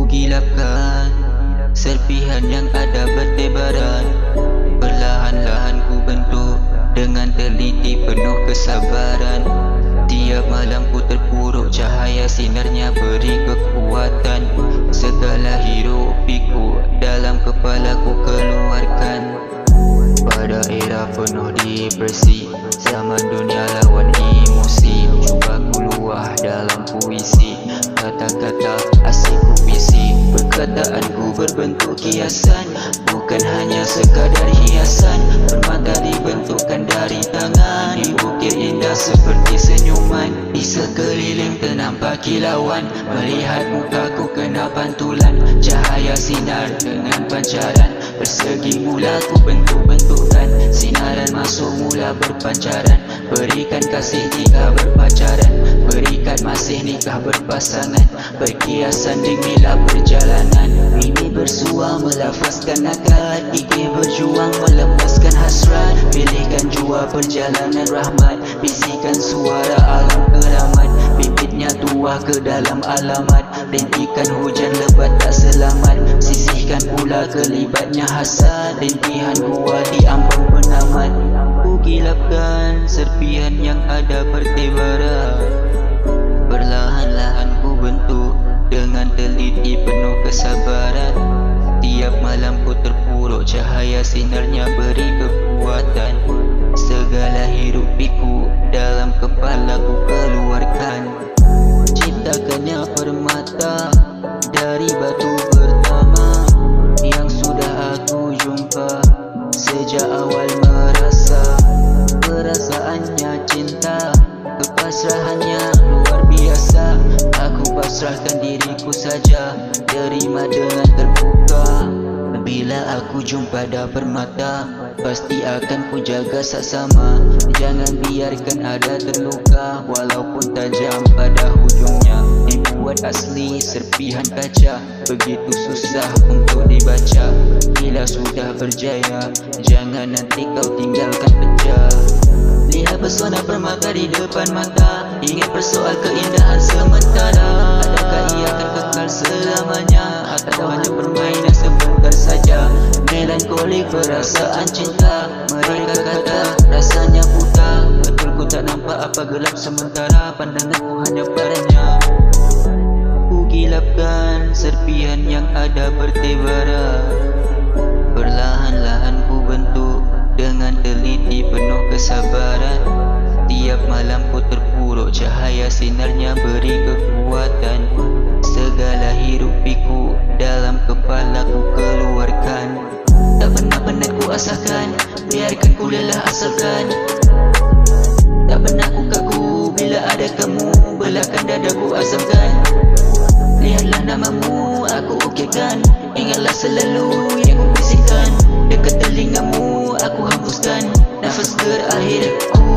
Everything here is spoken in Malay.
Gilapkan serpihan yang ada bertebaran. Perlahan-lahan ku bentuk dengan teliti penuh kesabaran. Tiap malam ku terpuruk, cahaya sinarnya beri kekuatan. Segala hirup pikuk dalam kepala ku keluarkan. Pada era penuh depresi, zaman dunia lawan emosi, cuba ku luah dalam puisi. Kata-kata asik ku bisi, perkataanku berbentuk kiasan, bukan hanya sekadar hiasan. Permata dibentukkan dari tangan, diukir indah seperti senyuman. Di sekeliling ternampak kilauan, melihat mukaku kena pantulan. Cahaya sinar dengan pancaran, persegi mula ku bentuk-bentukkan. Sinaran masuk mula berpancaran, berikan kasih nikah berpacaran, berikan masih nikah berpasangan, berkiasan demilah perjalanan. Mimi bersua melafazkan akad, gigih berjuang melepaskan hasrat. Pilihkan jua perjalanan rahmat, bisikan suara alam keramat. Bibitnya tuah ke dalam alamat, rintikan hujan lebat tak selamat. Sisihkan pula kelibatnya hasad, rintihan gua di ambang penamat. Ku gilapkan serpihan yang ada bertebaran. Perlahan-lahan ku bentuk dengan teliti penuh kesabaran. Tiap malam ku terpuruk, cahaya sinarnya beri kekuatan. Segala hirup pikuk dalam kepala ku keluarkan. Ciptakannya permata dari batu pertama yang sudah aku jumpa. Sejak awal merasa perasaannya cinta, kepasrahannya luar biasa. Aku pasrahkan diriku saja, terima dengan terbuka. Bila aku jumpa dah permata, pasti akan ku jaga saksama. Jangan biarkan ada terluka, walaupun tajam pada hujungnya. Dibuat asli serpihan kaca, begitu susah untuk dibaca. Bila sudah berjaya, jangan nanti kau tinggalkan pecah. Lihat pesona permata di depan mata, ingat persoal keindahan sementara. Adakah ia akan kekal selamanya, atau hanya permainan sebentar saja? Melankolik perasaan cinta, mereka kata rasanya buta. Betul ku tak nampak apa gelap sementara, pandanganku hanya padanya. Ku gilapkan serpihan yang ada bertebaran. Perlahan-lahan ku bentuk dengan teliti penuh kesabaran. Tiap malam ku terpuruk, cahaya sinarnya beri kekuatan. Segala hirup pikuk dalam kepala ku keluarkan. Tak pernah penat ku asalkan, biarkan ku lelah asalkan. Tak pernah ku kaku bila ada kamu, belahkan dadaku azamkan. Lihatlah namamu aku ukirkan, ingatlah selalu yang ku bisikkan. Dekat telingamu aku hembuskan nafas terakhirku.